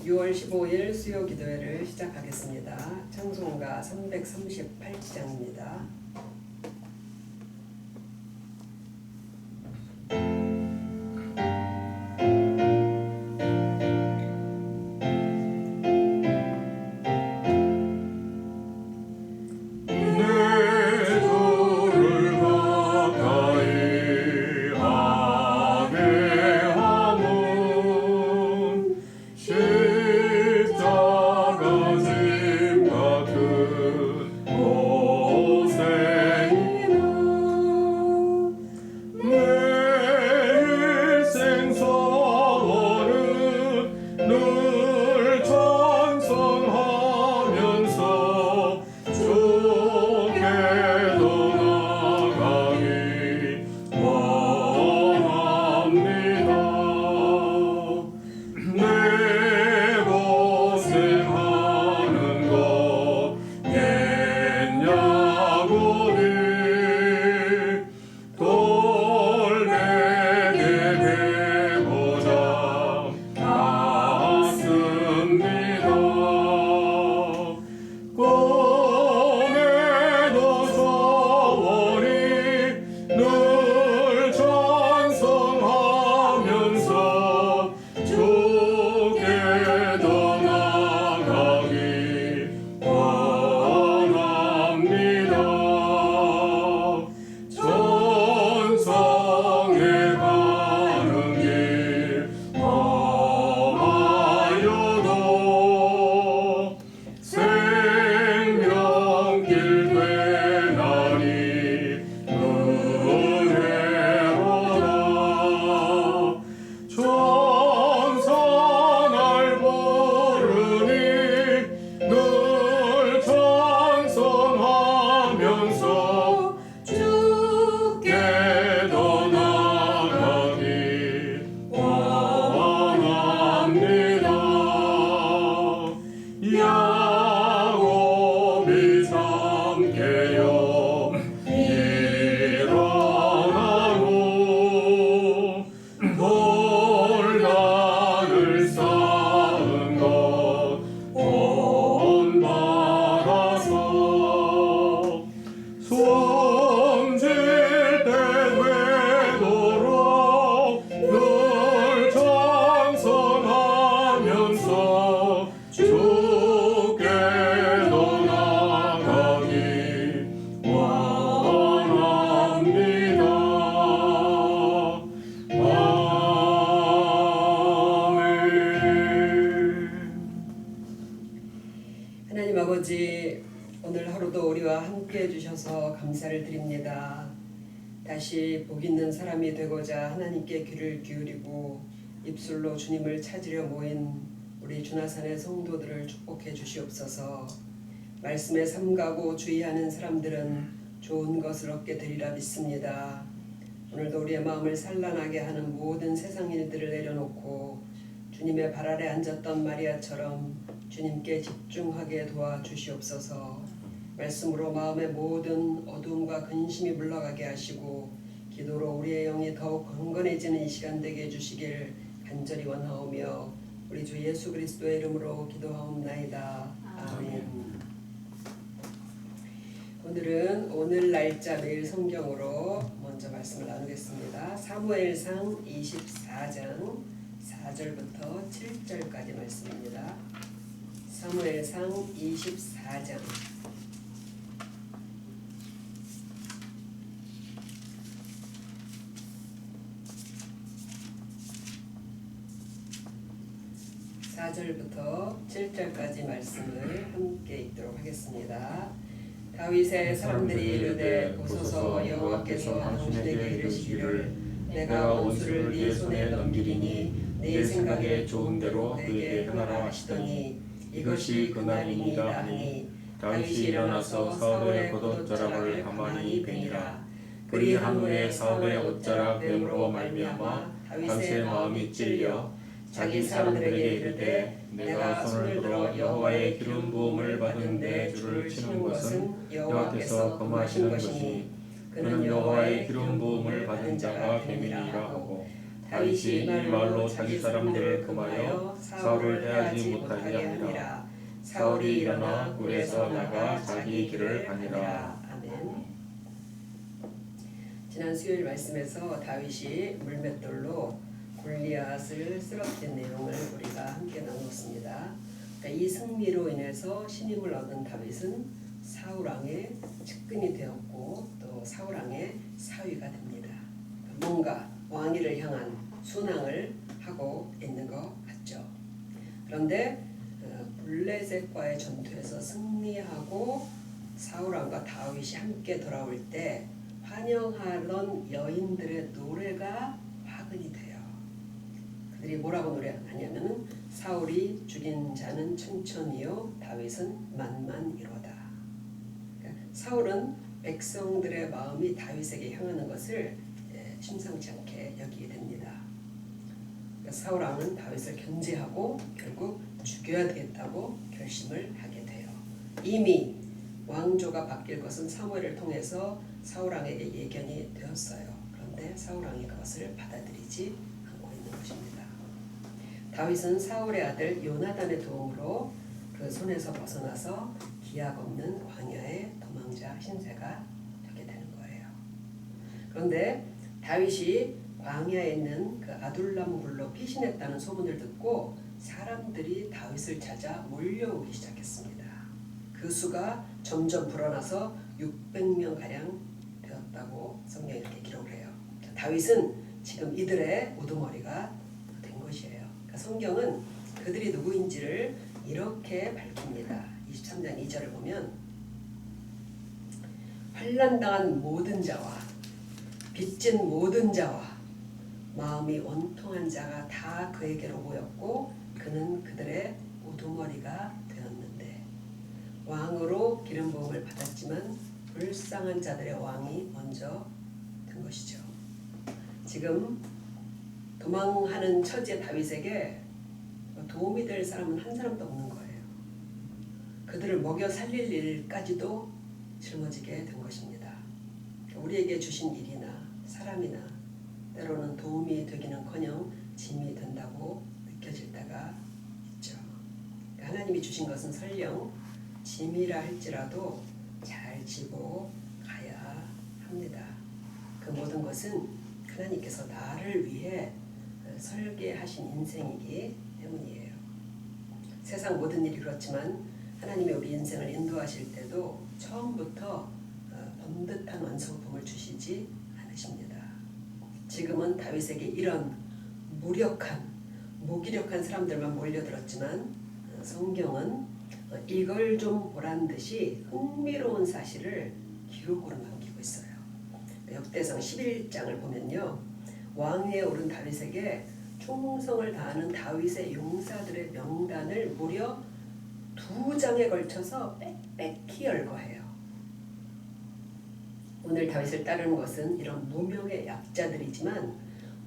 6월 15일 수요 기도회를 시작하겠습니다. 찬송가 338장입니다. 하나님 아버지, 오늘 하루도 우리와 함께 해주셔서 감사를 드립니다. 다시 복 있는 사람이 되고자 하나님께 귀를 기울이고 입술로 주님을 찾으려 모인 우리 주나산의 성도들을 축복해 주시옵소서. 말씀에 삼가고 주의하는 사람들은 좋은 것을 얻게 되리라 믿습니다. 오늘도 우리의 마음을 산란하게 하는 모든 세상 일들을 내려놓고 주님의 발 아래 앉았던 마리아처럼 주님께 집중하게 도와주시옵소서. 말씀으로 마음의 모든 어두움과 근심이 물러가게 하시고 기도로 우리의 영이 더욱 건건해지는 이 시간 되게 해주시길 간절히 원하오며 우리 주 예수 그리스도의 이름으로 기도하옵나이다. 아멘. 오늘은 오늘 날짜 매일 성경으로 먼저 말씀을 나누겠습니다. 사무엘상 24장 4절부터 7절까지 말씀입니다. 사무엘상 24장 4절부터 7절까지 말씀을 함께 읽도록 하겠습니다. 다윗의 사람들이 이르되 보소서 여호와께서 당신에게 이르시기를 내가 원수를 네 손에 넘기리니 네 생각에 좋은 대로 그에게 행하라 하시더니 이것이 그날이니이다 하니 다윗이 일어나서 사울의 겉옷자락을 가만히 베니라. 그리한 후에 사울의 옷자락 뱀으로 말미암아 다윗의 마음이 찔려 자기 사람들에게 이르되 내가 손을 들어 여호와의 기름 부음을 받은 내 주를 치는 것은 여호와께서 금하시는 것이니 그는 여호와의 기름 부음을 받은 자가 뱀이니라 하고 다윗이 이 말로 자기 사람들을 금하여 사울을 해하지 못하게 하니라. 사울이 일어나 굴에서 나가 자기 길을 가니라. 아멘. 지난 수요일 말씀에서 다윗이 물맷돌로 골리앗을 쓰러뜨린 내용을 우리가 함께 나눴습니다. 그러니까 이 승리로 인해서 신임을 얻은 다윗은 사울 왕의 측근이 되었고 또 사울 왕의 사위가 됩니다. 그러니까 뭔가 왕위를 향한 순항을 하고 있는 것 같죠. 그런데 블레셋과의 전투에서 승리하고 사울 왕과 다윗이 함께 돌아올 때 환영하던 여인들의 노래가 화근이 돼요. 그들이 뭐라고 노래하냐면은 사울이 죽인 자는 천천히요 다윗은 만만이로다. 그러니까 사울은 백성들의 마음이 다윗에게 향하는 것을 심상치 않게 여기게 됩니다. 그러니까 사울 왕은 다윗을 견제하고 결국 죽여야 되겠다고 결심을 하게 돼요. 이미 왕조가 바뀔 것은 사무엘을 통해서 사울 왕에게 예견이 되었어요. 그런데 사울 왕이 그것을 받아들이지 않고 있는 것입니다. 다윗은 사울의 아들 요나단의 도움으로 그 손에서 벗어나서 기약 없는 광야의 도망자 신세가 되게 되는 거예요. 그런데 다윗이 광야에 있는 그 아둘람 굴로 피신했다는 소문을 듣고 사람들이 다윗을 찾아 몰려오기 시작했습니다. 그 수가 점점 불어나서 600명 가량 되었다고 성경이 이렇게 기록을 해요. 다윗은 지금 이들의 우두머리가 된 것이에요. 그러니까 성경은 그들이 누구인지를 이렇게 밝힙니다. 23장 2절을 보면 환난당한 모든 자와 빚진 모든 자와 마음이 원통한 자가 다 그에게로 모였고 그는 그들의 우두머리가 되었는데 왕으로 기름 부음을 받았지만 불쌍한 자들의 왕이 먼저 된 것이죠. 지금 도망하는 처지의 다윗에게 도움이 될 사람은 한 사람도 없는 거예요. 그들을 먹여 살릴 일까지도 짊어지게 된 것입니다. 우리에게 주신 일이나 사람이나 때로는 도움이 되기는커녕 짐이 된다고 느껴질 때가 있죠. 하나님이 주신 것은 설령 짐이라 할지라도 잘 지고 가야 합니다. 그 모든 것은 하나님께서 나를 위해 설계하신 인생이기 때문이에요. 세상 모든 일이 그렇지만 하나님이 우리 인생을 인도하실 때도 처음부터 번듯한 완성품을 주시지 않으십니다. 지금은 다윗에게 이런 무기력한 사람들만 몰려들었지만 성경은 이걸 좀 보란 듯이 흥미로운 사실을 기록으로 남기고 있어요. 역대상 11장을 보면요. 왕위에 오른 다윗에게 충성을 다하는 다윗의 용사들의 명단을 무려 2장에 걸쳐서 빽빽히 열거해요. 오늘 다윗을 따르는 것은 이런 무명의 약자들이지만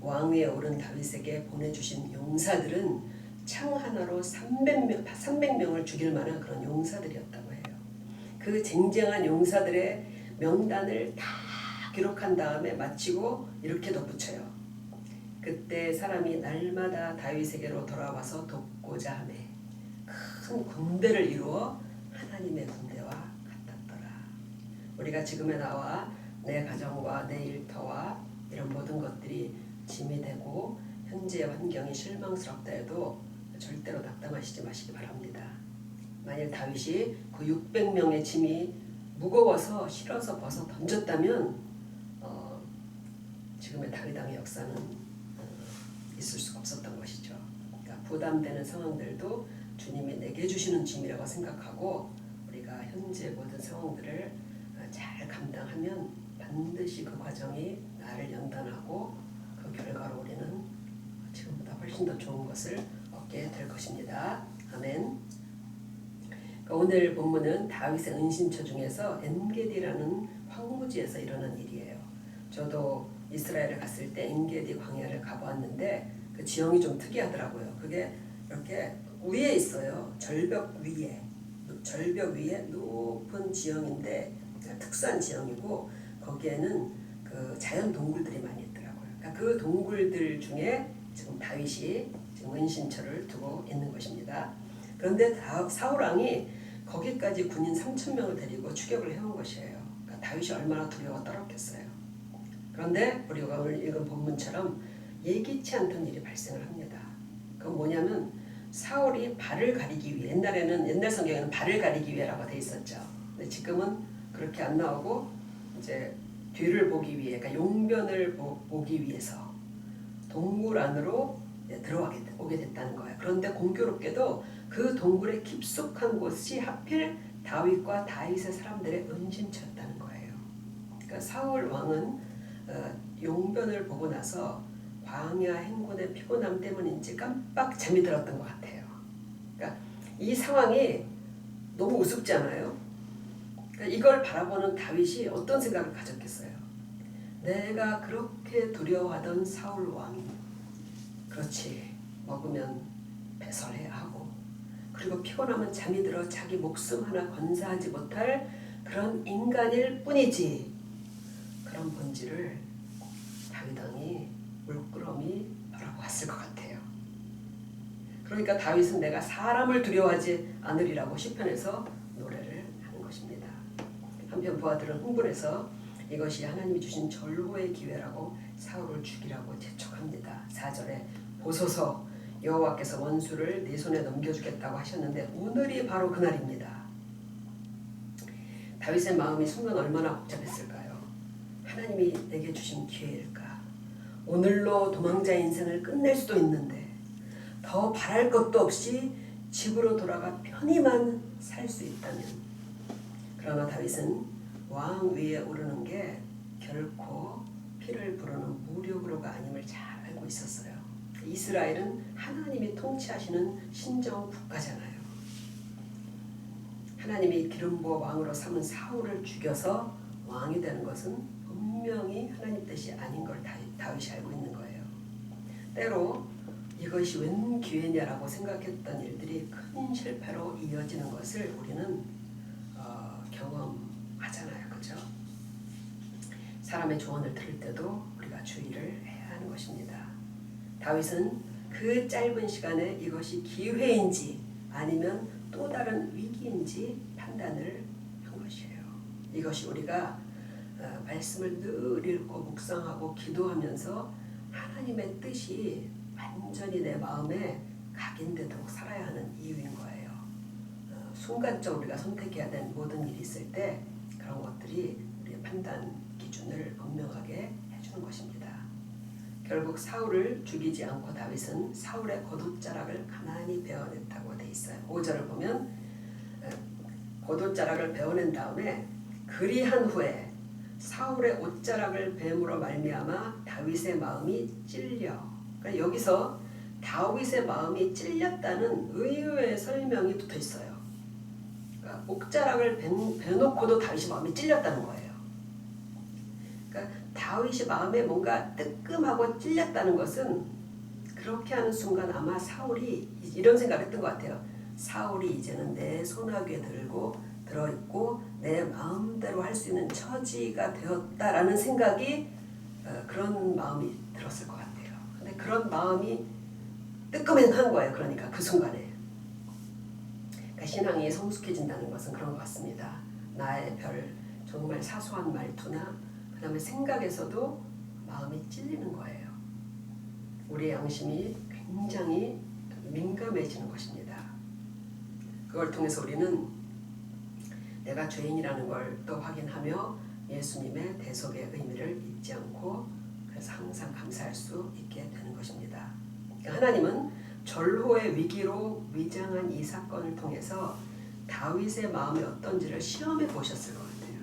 왕위에 오른 다윗에게 보내주신 용사들은 창 하나로 300명을 죽일 만한 그런 용사들이었다고 해요. 그 쟁쟁한 용사들의 명단을 다 기록한 다음에 마치고 이렇게 덧붙여요. 그때 사람이 날마다 다윗에게로 돌아와서 돕고자 하매 큰 군대를 이루어 하나님의 군대와 같았더라. 우리가 지금에 나와 내 가정과 내 일터와 이런 모든 것들이 짐이 되고 현재의 환경이 실망스럽다 해도 절대로 낙담하시지 마시기 바랍니다. 만일 다윗이 그 600명의 짐이 무거워서 실어서 벗어 던졌다면 지금의 다윗 왕의 역사는 있을 수가 없었던 것이죠. 그러니까 부담되는 상황들도 주님이 내게 주시는 짐이라고 생각하고 우리가 현재 모든 상황들을 잘 감당하면 반드시 그 과정이 나를 연단하고 그 결과로 우리는 지금보다 훨씬 더 좋은 것을 얻게 될 것입니다. 아멘. 오늘 본문은 다윗의 은신처 중에서 엔게디라는 황무지에서 일어난 일이에요. 저도 이스라엘을 갔을 때 엔게디 광야를 가보았는데 그 지형이 좀 특이하더라고요. 그게 이렇게 위에 있어요. 절벽 위에 높은 지형인데 특수한 지형이고 거기에는 그 자연 동굴들이 많이 있더라고요. 그러니까 그 동굴들 중에 지금 다윗이 지금 은신처를 두고 있는 것입니다. 그런데 사울 왕이 거기까지 군인 3,000명을 데리고 추격을 해온 것이에요. 그러니까 다윗이 얼마나 두려워 떨었겠어요. 그런데 우리가 오늘 읽은 본문처럼 예기치 않던 일이 발생을 합니다. 그건 뭐냐면 사울이 발을 가리기 위해, 옛날 성경에는 발을 가리기 위해라고 돼 있었죠. 근데 지금은 그렇게 안 나오고 이제 뒤를 보기 위해, 그러니까 용변을 보기 위해서 동굴 안으로 들어오게 됐다는 거예요. 그런데 공교롭게도 그 동굴의 깊숙한 곳이 하필 다윗과 다윗의 사람들의 은신처였다는 거예요. 그러니까 사울 왕은 용변을 보고 나서 광야 행군의 피곤함 때문인지 깜빡 잠이 들었던 것 같아요. 그러니까 이 상황이 너무 우습지 않아요? 그러니까 이걸 바라보는 다윗이 어떤 생각을 가졌겠어요? 내가 그렇게 두려워하던 사울 왕이, 그렇지, 먹으면 배설해야 하고, 그리고 피곤하면 잠이 들어 자기 목숨 하나 건사하지 못할 그런 인간일 뿐이지, 그런 본질을 다윗 왕이 물끄러미 바라보았을 것 같아요. 그러니까 다윗은 내가 사람을 두려워하지 않으리라고 시편에서 노래를 하는 것입니다. 한편 부하들은 흥분해서 이것이 하나님이 주신 절호의 기회라고 사울을 죽이라고 재촉합니다. 4절에 보소서, 여호와께서 원수를 네 손에 넘겨주겠다고 하셨는데 오늘이 바로 그날입니다. 다윗의 마음이 순간 얼마나 복잡했을까요? 하나님이 내게 주신 기회일까? 오늘로 도망자 인생을 끝낼 수도 있는데 더 바랄 것도 없이 집으로 돌아가 편히만 살 수 있다면. 그러나 다윗은 왕 위에 오르는 게 결코 피를 부르는 무력으로가 아님을 잘 알고 있었어요. 이스라엘은 하나님이 통치하시는 신정 국가잖아요. 하나님이 기름부어 왕으로 삼은 사울을 죽여서 왕이 되는 것은 분명히 하나님 뜻이 아닌 걸 다윗이 알고 있는 거예요. 때로 이것이 웬 기회냐라고 생각했던 일들이 큰 실패로 이어지는 것을 우리는 경험하잖아요. 그죠? 사람의 조언을 들을 때도 우리가 주의를 해야 하는 것입니다. 다윗은 그 짧은 시간에 이것이 기회인지 아니면 또 다른 위기인지 판단을 한 것이에요. 이것이 우리가 말씀을 늘 읽고 묵상하고 기도하면서 하나님의 뜻이 완전히 내 마음에 각인되도록 살아야 하는 이유인 거예요. 순간적으로 우리가 선택해야 되는 모든 일이 있을 때 그런 것들이 우리의 판단 기준을 분명하게 해주는 것입니다. 결국 사울을 죽이지 않고 다윗은 사울의 겉옷자락을 가만히 베어냈다고 돼 있어요. 5절을 보면 겉옷자락을 베어낸 다음에 그리한 후에 사울의 옷자락을 뱀으로 말미암아 다윗의 마음이 찔려. 그러니까 여기서 다윗의 마음이 찔렸다는 의외의 설명이 붙어 있어요. 그러니까 옷자락을 베놓고도 다윗이 마음이 찔렸다는 거예요. 그러니까 다윗이 마음에 뭔가 뜨끔하고 찔렸다는 것은 그렇게 하는 순간 아마 사울이 이런 생각을 했던 것 같아요. 사울이 이제는 내 손아귀에 들어있고 내 마음대로 할 수 있는 처지가 되었다라는 생각이 그런 마음이 들었을 것 같아요. 근데 그런 마음이 뜨끔한 거예요. 그러니까 그 순간에. 그러니까 신앙이 성숙해진다는 것은 그런 것 같습니다. 나의 별 정말 사소한 말투나 그 다음에 생각에서도 마음이 찔리는 거예요. 우리의 양심이 굉장히 민감해지는 것입니다. 그걸 통해서 우리는 내가 죄인이라는 걸 또 확인하며 예수님의 대속의 의미를 잊지 않고 그래서 항상 감사할 수 있게 되는 것입니다. 그러니까 하나님은 절호의 위기로 위장한 이 사건을 통해서 다윗의 마음이 어떤지를 시험해 보셨을 것 같아요.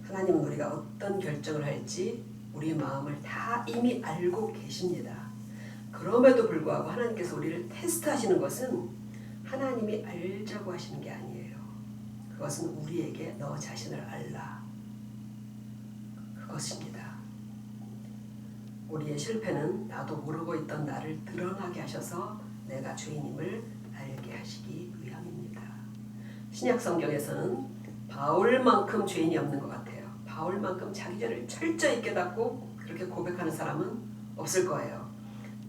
하나님은 우리가 어떤 결정을 할지 우리 마음을 다 이미 알고 계십니다. 그럼에도 불구하고 하나님께서 우리를 테스트하시는 것은 하나님이 알자고 하시는 게 아니에요. 그것은 우리에게 너 자신을 알라. 그것입니다. 우리의 실패는 나도 모르고 있던 나를 드러나게 하셔서 내가 죄인임을 알게 하시기 위함입니다. 신약 성경에서는 바울만큼 죄인이 없는 것 같아요. 바울만큼 자기 죄를 철저히 깨닫고 그렇게 고백하는 사람은 없을 거예요.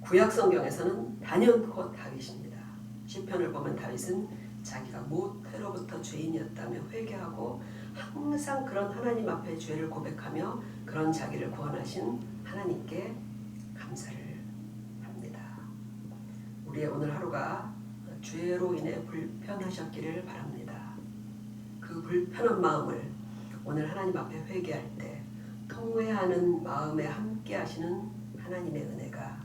구약 성경에서는 단연코 다윗입니다. 시편을 보면 다윗은 자기가 모태로부터 죄인이었다며 회개하고 항상 그런 하나님 앞에 죄를 고백하며 그런 자기를 구원하신 하나님께 감사를 합니다. 우리의 오늘 하루가 죄로 인해 불편하셨기를 바랍니다. 그 불편한 마음을 오늘 하나님 앞에 회개할 때 통회하는 마음에 함께 하시는 하나님의 은혜가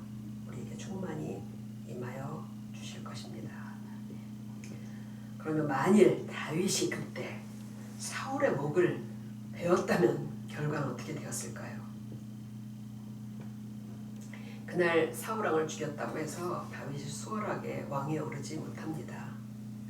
우리에게 충만히 임하여 주실 것입니다. 그러면 만일 다윗이 그때 사울의 목을 베었다면 결과는 어떻게 되었을까요? 그날 사울왕을 죽였다고 해서 다윗이 수월하게 왕위에 오르지 못합니다.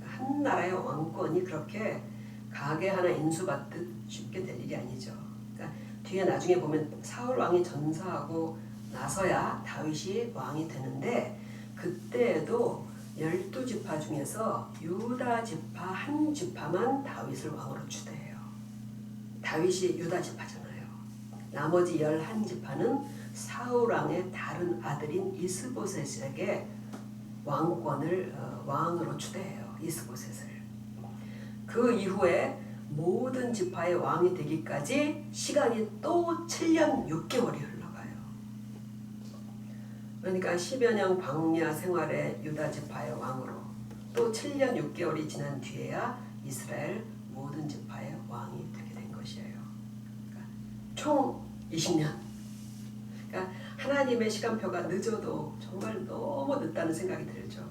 한 나라의 왕권이 그렇게 가게 하나 인수받듯 쉽게 될 일이 아니죠. 그러니까 뒤에 나중에 보면 사울 왕이 전사하고 나서야 다윗이 왕이 되는데 그때에도 12지파 중에서 유다 지파 한 지파만 다윗을 왕으로 추대해요. 다윗이 유다 지파잖아요. 나머지 11지파는 사울 왕의 다른 아들인 이스보셋에게 왕권을 왕으로 추대해요. 이스보셋을. 그 이후에 모든 지파의 왕이 되기까지 시간이 또 7년 6개월이 흘러가요. 그러니까 10여 년 광야 생활의 유다 지파의 왕으로 또 7년 6개월이 지난 뒤에야 이스라엘 모든 지파의 왕이 되게 된 것이에요. 그러니까 총 20년. 그러니까 하나님의 시간표가 늦어도 정말 너무 늦다는 생각이 들죠.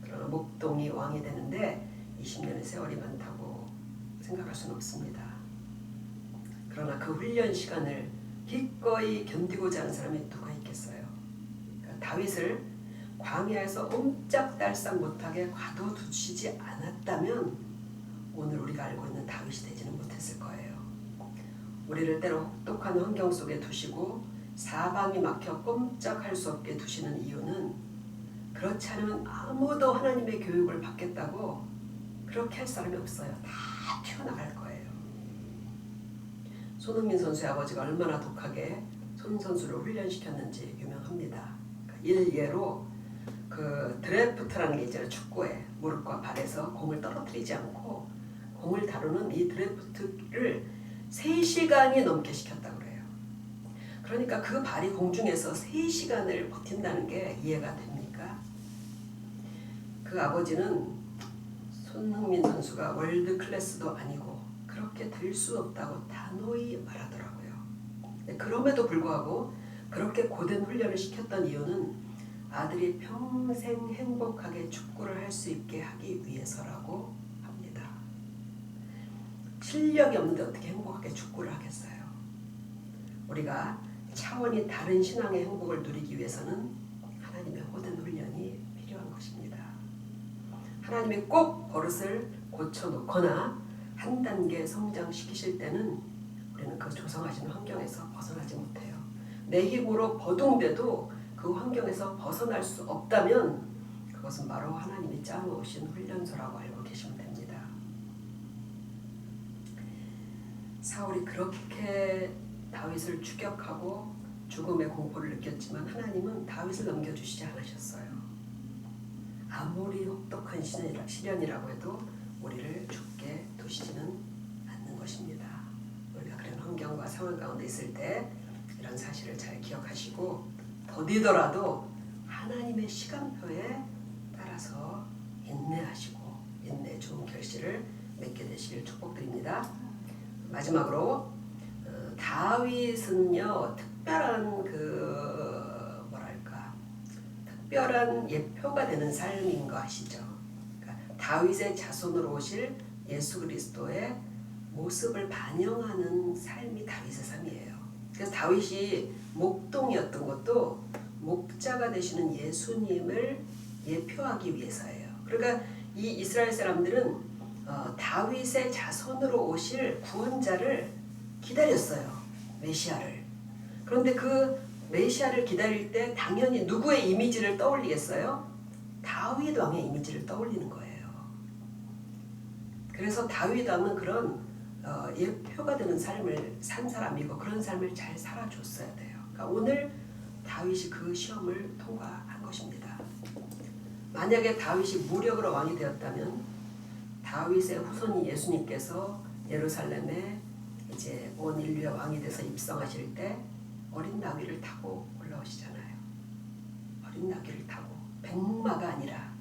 그러나 목동이 왕이 되는데 20년의 세월이 많다고 생각할 수는 없습니다. 그러나 그 훈련 시간을 기꺼이 견디고자 하는 사람이 누가 있겠어요? 그러니까 다윗을 광야에서 옴짝달싹 못하게 가둬두시지 않았다면 오늘 우리가 알고 있는 다윗이 되지는 못했을 거예요. 우리를 때로 혹독한 환경 속에 두시고 사방이 막혀 꼼짝할 수 없게 두시는 이유는 그렇지 않으면 아무도 하나님의 교육을 받겠다고 그렇게 할 사람이 없어요. 다 튀어나갈 거예요. 손흥민 선수의 아버지가 얼마나 독하게 손 선수를 훈련시켰는지 유명합니다. 일예로 그 드래프트라는 게 있잖아요. 축구에 무릎과 발에서 공을 떨어뜨리지 않고 공을 다루는 이 드래프트를 3시간이 넘게 시켰다고 그래요. 그러니까 그 발이 공중에서 3시간을 버틴다는 게 이해가 됩니까? 그 아버지는 손흥민 선수가 월드 클래스도 아니고 그렇게 될 수 없다고 단호히 말하더라고요. 그럼에도 불구하고 그렇게 고된 훈련을 시켰던 이유는 아들이 평생 행복하게 축구를 할 수 있게 하기 위해서라고 합니다. 실력이 없는데 어떻게 행복하게 축구를 하겠어요? 우리가 차원이 다른 신앙의 행복을 누리기 위해서는 하나님의 호된 훈련이 필요한 것입니다. 하나님이 꼭 버릇을 고쳐놓거나 한 단계 성장시키실 때는 우리는 그 조성하신 환경에서 벗어나지 못해요. 내 힘으로 버둥대도 그 환경에서 벗어날 수 없다면 그것은 바로 하나님이 짜놓으신 훈련소라고 알고 계시면 됩니다. 사울이 그렇게 다윗을 추격하고 죽음의 공포를 느꼈지만 하나님은 다윗을 넘겨주시지 않으셨어요. 아무리 혹독한 시련이라고 해도 우리를 죽게 두시지는 않는 것입니다. 우리가 그런 환경과 상황 가운데 있을 때 이런 사실을 잘 기억하시고 더디더라도 하나님의 시간표에 따라서 인내하시고 인내 좋은 결실을 맺게 되시길 축복드립니다. 마지막으로 다윗은요 특별한 특별한 예표가 되는 삶인 거 아시죠? 그러니까 다윗의 자손으로 오실 예수 그리스도의 모습을 반영하는 삶이 다윗의 삶이에요. 그래서 다윗이 목동이었던 것도 목자가 되시는 예수님을 예표하기 위해서예요. 그러니까 이 이스라엘 사람들은 다윗의 자손으로 오실 구원자를 기다렸어요. 메시아를. 그런데 그 메시아를 기다릴 때 당연히 누구의 이미지를 떠올리겠어요? 다윗 왕의 이미지를 떠올리는 거예요. 그래서 다윗 왕은 그런 예표가 되는 삶을 산 사람이고 그런 삶을 잘 살아줬어야 돼요. 그러니까 오늘 다윗이 그 시험을 통과한 것입니다. 만약에 다윗이 무력으로 왕이 되었다면 다윗의 후손이 예수님께서 예루살렘에 이제 온 인류의 왕이 돼서 입성하실 때 어린 나귀를 타고 올라오시잖아요. 어린 나귀를 타고 백마가 아니라,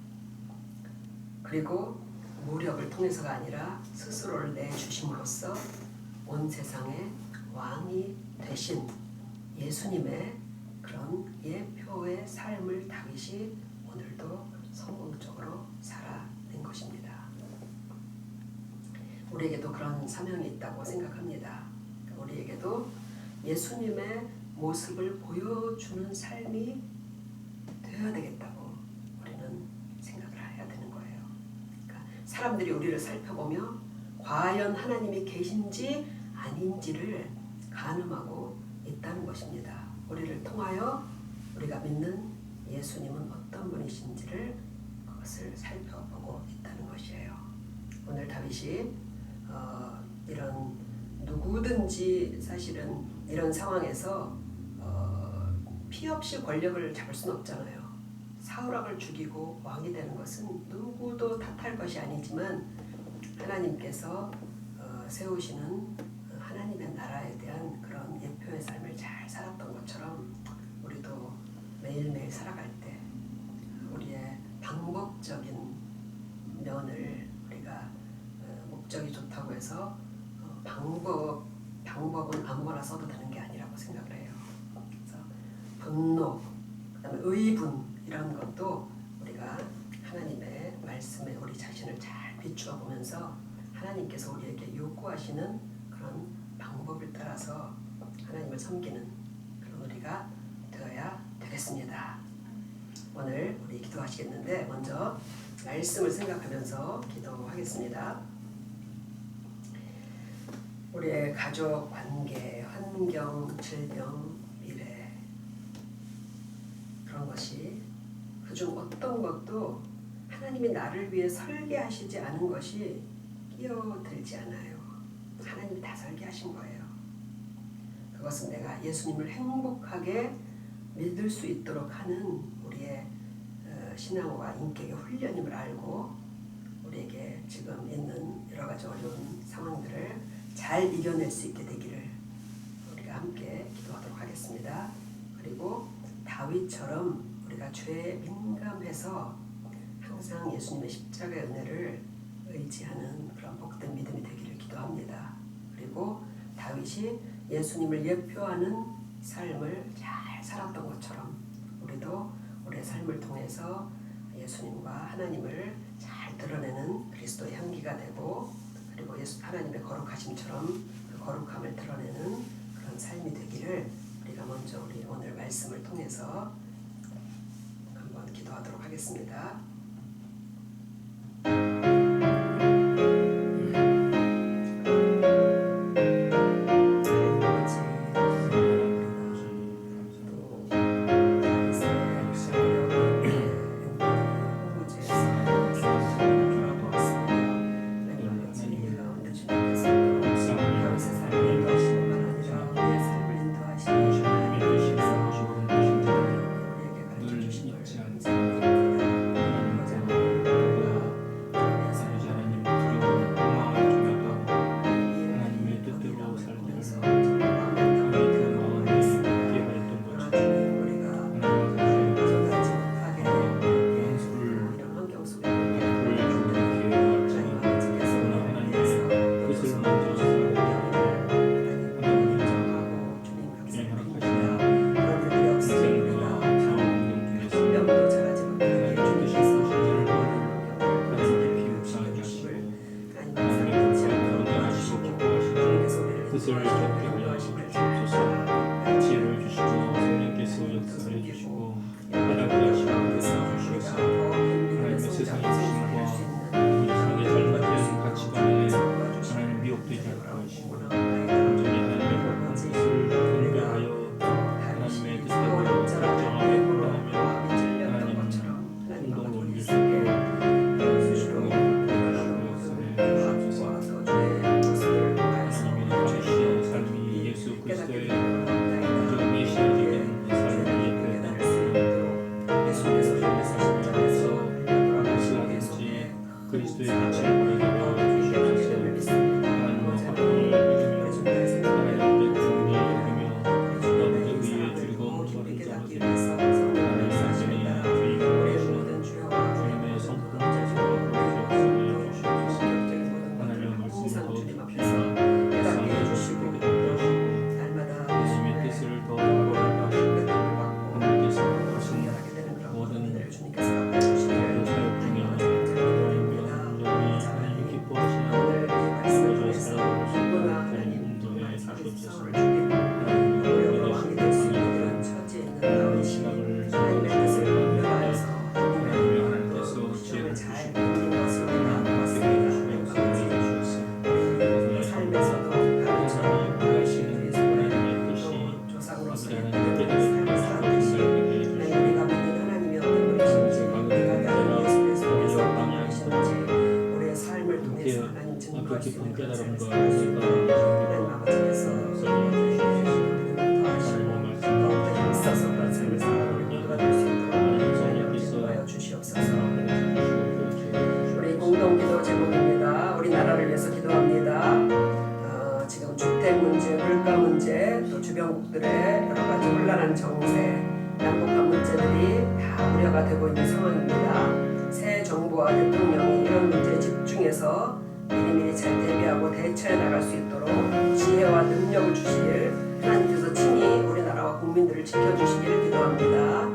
그리고 무력을 통해서가 아니라 스스로를 내주심으로써 온 세상의 왕이 되신 예수님의 그런 예표의 삶을 다윗이 오늘도 성공적으로 살아낸 것입니다. 우리에게도 그런 사명이 있다고 생각합니다. 우리에게도 예수님의 모습을 보여주는 삶이 되어야 되겠다고 우리는 생각을 해야 되는 거예요. 그러니까 사람들이 우리를 살펴보며 과연 하나님이 계신지 아닌지를 가늠하고 있다는 것입니다. 우리를 통하여 우리가 믿는 예수님은 어떤 분이신지를 그것을 살펴보고 있다는 것이에요. 오늘 다윗이 이런 누구든지 사실은 이런 상황에서 피 없이 권력을 잡을 수는 없잖아요. 사울왕을 죽이고 왕이 되는 것은 누구도 탓할 것이 아니지만 하나님께서 세우시는 하나님의 나라에 대한 그런 예표의 삶을 잘 살았던 것처럼 우리도 매일매일 살아갈 때 우리의 방법적인 면을 우리가 목적이 좋다고 해서 방법은 아무거나 써도 되는 게 아니라고 생각을 해요. 그래서 분노, 그다음에 의분 이런 것도 우리가 하나님의 말씀에 우리 자신을 잘 비추어 보면서 하나님께서 우리에게 요구하시는 그런 방법을 따라서 하나님을 섬기는 그런 우리가 되어야 되겠습니다. 오늘 우리 기도하시겠는데 먼저 말씀을 생각하면서 기도하겠습니다. 우리의 가족, 관계, 환경, 질병, 미래 그런 것이 그중 어떤 것도 하나님이 나를 위해 설계하시지 않은 것이 끼어들지 않아요. 하나님이 다 설계하신 거예요. 그것은 내가 예수님을 행복하게 믿을 수 있도록 하는 우리의 신앙과 인격의 훈련임을 알고 우리에게 지금 있는 여러 가지 어려운 상황들을 잘 이겨낼 수 있게 되기를 우리가 함께 기도하도록 하겠습니다. 그리고 다윗처럼 우리가 죄에 민감해서 항상 예수님의 십자가의 은혜를 의지하는 그런 복된 믿음이 되기를 기도합니다. 그리고 다윗이 예수님을 예표하는 삶을 잘 살았던 것처럼 우리도 우리의 삶을 통해서 예수님과 하나님을 잘 드러내는 그리스도의 향기가 되고 그리고 하나님의 거룩하심처럼 그 거룩함을 드러내는 그런 삶이 되기를 우리가 먼저 우리 오늘 말씀을 통해서 한번 기도하도록 하겠습니다. 하나님께서 십자가에서 돌아가신 게 속에 그리스도의 빛을 보이게 하여 주시옵소서. 믿습니다. 하나님의 아버지 화평을 우리 주님의 생명을 하나님의 구원이 이루며 너희의 의에 즐거움을 깊이 받은 깨닫기 자들이 위해서 성령의 말씀에 하나님의 따라 주의가 우리의 되시는 모든 주여와 주님의 성품을 하나님의 말씀을 더 주님 깊이 앞에서 깨닫게 해주시고 날마다 예수님의 뜻을 더 알아가게 하시고 하나님께서 하신 하게 되는 그런 모든 은혜를 주님께서 갚아 주시기를 사역 중에 하나님 기뻐하시는 오늘 이 말씀을 통해서 누구나 하나님 하나님 인도해 성을 주시옵소서. 주기를 하나님 우리가 왕이 될 수 있는 그런 처지에 있는 다윗이 하나님의 뜻을 분별하여서 하나님의 시험을 잘 이기는 것을 우리가 보았습니다. 우리 삶에서도 다윗처럼 다윗이 또 조상으로서 삶을 살았듯이 우리가 믿는 하나님이 어떤 분이신지 우리가 다른 예수의 속에서 어떤 분이신지 우리의 삶을 통해서 하나님 증거할 수 있는 그런 삶을 살아주시고 하나님 아버지께서 더하시고 더욱더 힘써서 그런 삶을 살아가는 모두가 될 수 있도록 하나님 인도하여 주시옵소서. 우리 공동기도 제목입니다. 우리나라를 위해서 기도합니다. 지금 주택 문제, 물가 문제, 또 주변국들의 여러 가지 혼란한 정세, 난폭한 문제들이 다 우려가 되고 있는 상황입니다. 새 정부와 대통령이 이런 문제에 집중해서 미리미리 잘 대비하고 대처해 나갈 수 있도록 지혜와 능력을 주시길 하나님께서 친히 우리나라와 국민들을 지켜주시기를 기도합니다.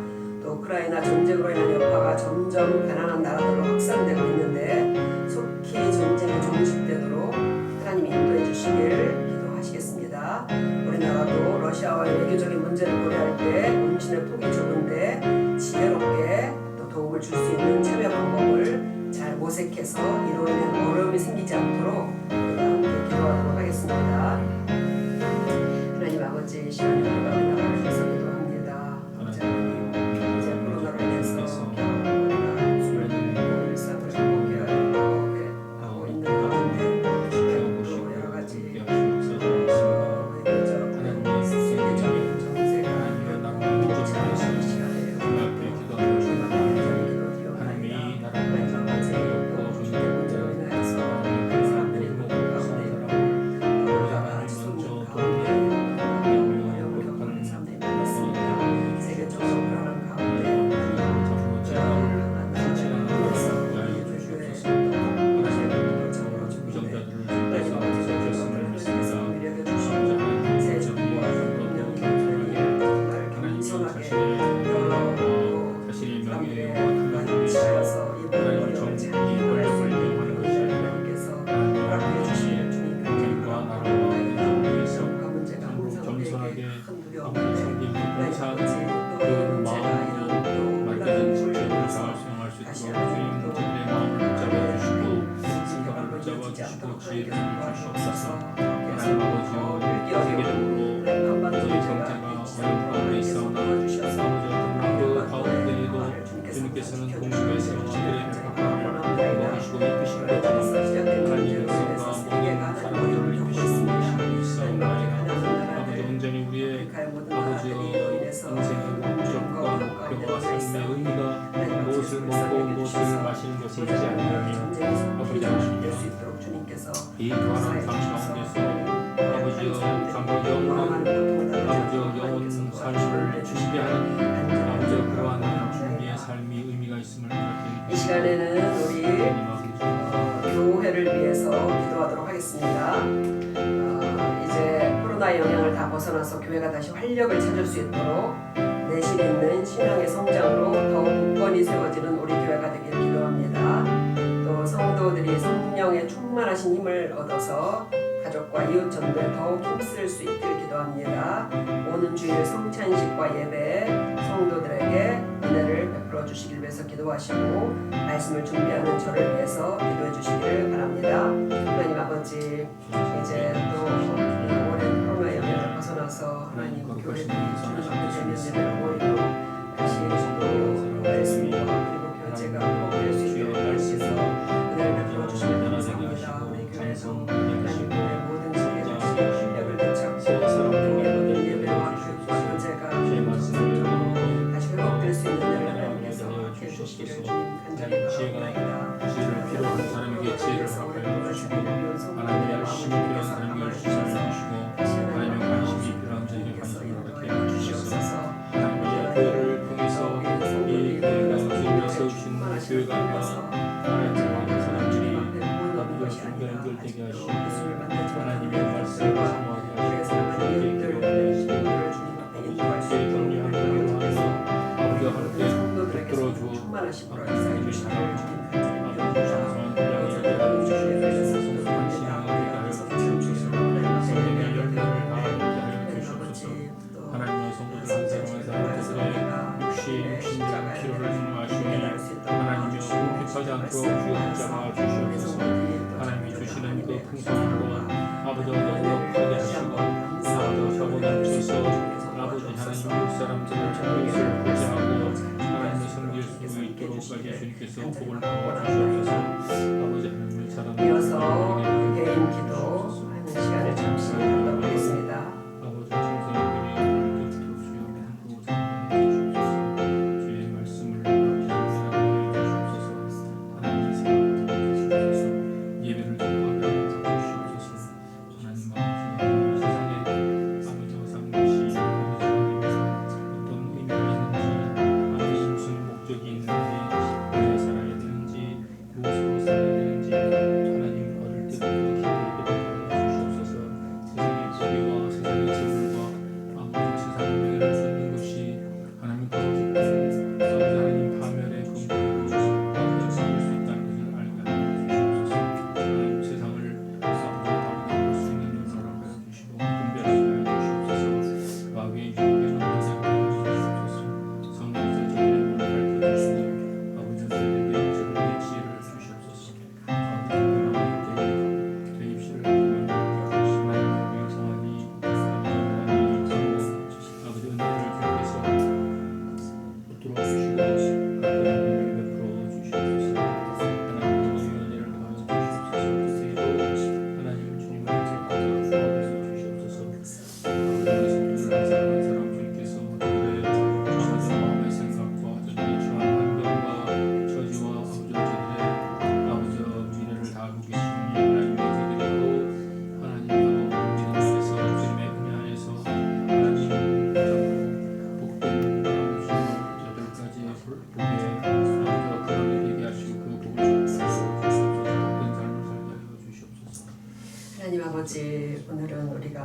또 우크라이나 전쟁으로 인한 여파가 점점 가난한 나라들로 확산되고 있는데 속히 전쟁이 종식되도록 하나님이 인도해 주시길 기도하시겠습니다. 우리나라도 러시아와의 외교적인 문제를 고려할 때 온신의 폭이 좁은데 지혜롭게 또 도움을 줄 수 있는 참여 방법을 잘 모색해서 이로 인한 어려움이 생기지 않도록 우리가 함께 기도하도록 하겠습니다. 하나님 아버지 시간이 흘러가 우리나라를 위해서 기도합니다. 아버지 하나님 이제 코로나로 인해서 우리가 수많은 일상을 행복해 하고 있는 가운데 또 여러 가지 외교적 세계적인 정세가 펼쳐지는 시간에 주님 앞에 기도 드리옵나이다. 하나님 아버지 또 주택 문제로 인하여서 사람들이 고통 가운데 나라가 쏟는 가운데 어려움을 겪는 사람들이 많습니다. 세계적으로 불안한 가운데 저를 향한 나라를 위해서 인류의 또 적으로 죽는데 하나님 아버지 하나님께서 위력해 주시고 새 정부와 대통령이 정말 겸손하게 또 사람들의 치하여서 이 모든 어려움을 잘 이겨낼 수 있는 하나님께서 허락해 주시길 주님 감사합니다. 정부가 문제가 항상 우리에게 큰 두려움인데 하나님 아버지 또 이 문제가 이런 또 혼란을 풀면서 다시 하나님 또 생각을 던지지 않도록 하나님께서 도와주옵소서. 그래서 더 일기 어려운 하나님 한반도 문제가 하나님께서 도와주셔서 그 가운데에도 주님께서는 공주에서 아들의 백합화를 먹으시고 입히신 것처럼 하나님의 성과 모든 사람들을 입히시고 계시는 아버지 온전히 우리의 아버지의 인생의 목적과 목표와 삶의 의미가 무엇을 먹고 무엇을 마시는 것이 있지 않으면 아버지 하나님 이 교활한 삶 가운데서 아버지의 아버지의 영원 삶을 준비하는 아버지의 그러한 준비의 삶이 의미가 있음을 이 시간에는 우리 교회를 위해서 기도하도록 하겠습니다. 이제 코로나 영향을 다 벗어나서 교회가 다시 활력을 찾을 수 있도록 내실 있는 신앙의 성장으로 더욱 굳건히 세워지는 우리 교회가 되길 기도합니다. 또 성도들이 성령의 충만하신 힘을 얻어서 가족과 이웃 전도에 더욱 힘쓸 수 있기를 기도합니다. 오는 주일 성찬식과 예배 성도들에게 은혜를 베풀어 주시길 위해서 기도하시고 말씀을 준비하는 저를 위해서 기도해 주시기를 바랍니다. 하나님 아버지 이제 또 오랜 코로나 영향을 벗어나서 하나님 교회들이 주님 앞에 되는 예배를 모이고 다시 또 말씀과 그리고 교제가 회복될 수 있도록 하나님께서 은혜를 베풀어 주시길 감사합니다. 우리 교회에서 하나님의 모든 지혜를 실력을 되찾고 모든 예배와 교제가 다시 회복될 수 있는 날 하나님께서 함께해 주시기를 주시옵소서. 주님 간절히 바라옵나이다. 지혜를 필요한 사람에게 지혜를 허락하여 주시고 하나님의 열심히 필요한 사람에게 열심히 주시고 하나님의 관심이 필요한 자에게 관심을 허락하여 주시옵소서. 하나님의 교회를 통해서 이 교회가 주님의 세우신 교회가 하나님의 많은 사람들이 아버지와 주님과 연결되게 하시고 하나님의 말씀을 사모하게 하시고 주님께 기도하게 하시고 아버지께 격려하며 위로하며 아버지가 할 때 붙들어 주어 아버지를 사랑하고 아버지 장성한 분량이 주시옵소서. 관심하게 하여 주시옵소서. 성령의 열매를 다하게 하여 주시옵소서. 하나님의 성도들 한 사람 한 사람 자신의 육신적인 필요를 인하시오니 하나님의 궁핍하지 않도록 주여 붙잡아 주시옵소서. 하나님이 주시는 그 풍성함과 아버지와 넉넉하게 하시고 아버지와 사고 넘쳐서 아버지 하나님 미국 사람들을 참으기를 보좌하고 하나님의 섬길 수 있도록까지 주님께서 복을 부어 주시옵소서. 아버지 하나님의 사랑을 이어서 개인 기도하는 시간을 잠시 갖도록하겠습니다. 아버지 정성들이 주여 믿음으로 사랑해 주시옵소서. 주의 말씀을 아버지 주시옵소서. 하나님의 사랑을 주시옵소서. 예배를 전하게 주시옵소서. 하나님 아버지 세상에 아버지와 상대시 어떤 의미가 있는지 아버지 무슨 목적이 있는지 왜 살아야 되는지 무엇으로 살아야 되는지 하나님 어릴 때부터 기도해 주시옵소서. 세상의 지혜와 세상의 재물과 아버지 세상의 명예를 쫓는 것이 하나님 거짓고 아버지 하나님 파멸의 근본으로 아버지 쌓일 수 있다는 것을 알게 하여 주시옵소서. 하나님 세상을 아버지와 바르게 볼 수 있는 눈을 허락하여 주시고 분별하게 하여 주시옵소서. 마귀의 유혹에는 하지 않게 주시옵소서. 성령께서 저희의 눈을 밝혀주시고 아버지 저희에게 저희의 지혜를 주시옵소서. 아버지 내 입술을 통하여 하나님의 성하니 하나님이 있고 아버지 은혜를 주께서 붙들어 주시고 하나님을 베풀어 주시옵소서. 하나님의 은혜를 더하여 주시옵소서. 하나님 주님을 찾고 구하여 주시옵소서. 아버지 성도들 한 사람 한 사람 주님께서 그들의 아버지 마음의 생각과 저들이 처한 환경과 처지와 아버지 저들의 아버지 미래를 다 알고 계시니 하나님의 저들이고 하나님의 믿음 안에서 주님의 은혜 안에서 하나님 복된 저들까지 보게 아버지와 그함이 되게 하시고 그 복을 받게 하여 주시옵소서. 복된 삶을 살게 하여 주시옵소서. 하나님 아버지, 오늘은 우리가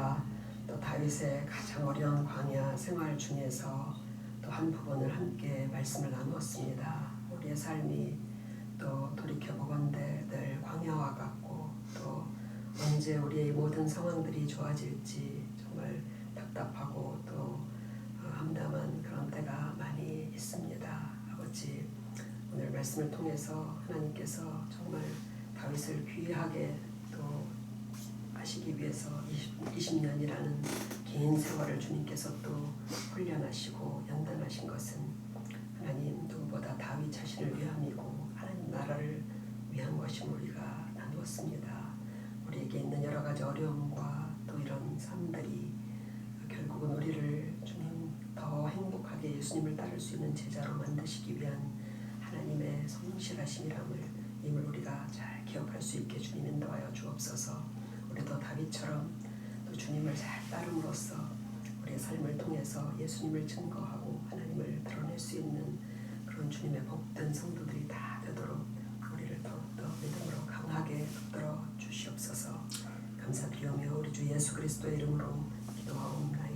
또 다윗의 가장 어려운 광야 생활 중에서 또 한 부분을 함께 말씀을 나누었습니다. 우리의 삶이 또 돌이켜보건대 늘 광야와 같고 또 언제 우리의 모든 상황들이 좋아질지 정말 답답하고 또 암담한 그런 때가 많이 있습니다. 아버지, 오늘 말씀을 통해서 하나님께서 정말 다윗을 귀하게 또 하시기 위해서 20년이라는 긴 세월을 주님께서 또 훈련하시고 연단하신 것은 하나님 누구보다 다윗 자신을 위함이고 하나님 나라를 위한 것임을 우리가 나누었습니다. 우리에게 있는 여러 가지 어려움과 또 이런 삶들이 결국은 우리를 주님 더 행복하게 예수님을 따를 수 있는 제자로 만드시기 위한 하나님의 성실하심이람을 임을 우리가 잘 기억할 수 있게 주님 인도하여 주옵소서. 우리도 다윗처럼 또 주님을 잘 따름으로써 우리의 삶을 통해서 예수님을 증거하고 하나님을 드러낼 수 있는 그런 주님의 복된 성도들이 다 되도록 우리를 더욱더 믿음으로 강하게 붙들어 주시옵소서. 감사드리오며 우리 주 예수 그리스도의 이름으로 기도하옵나이다.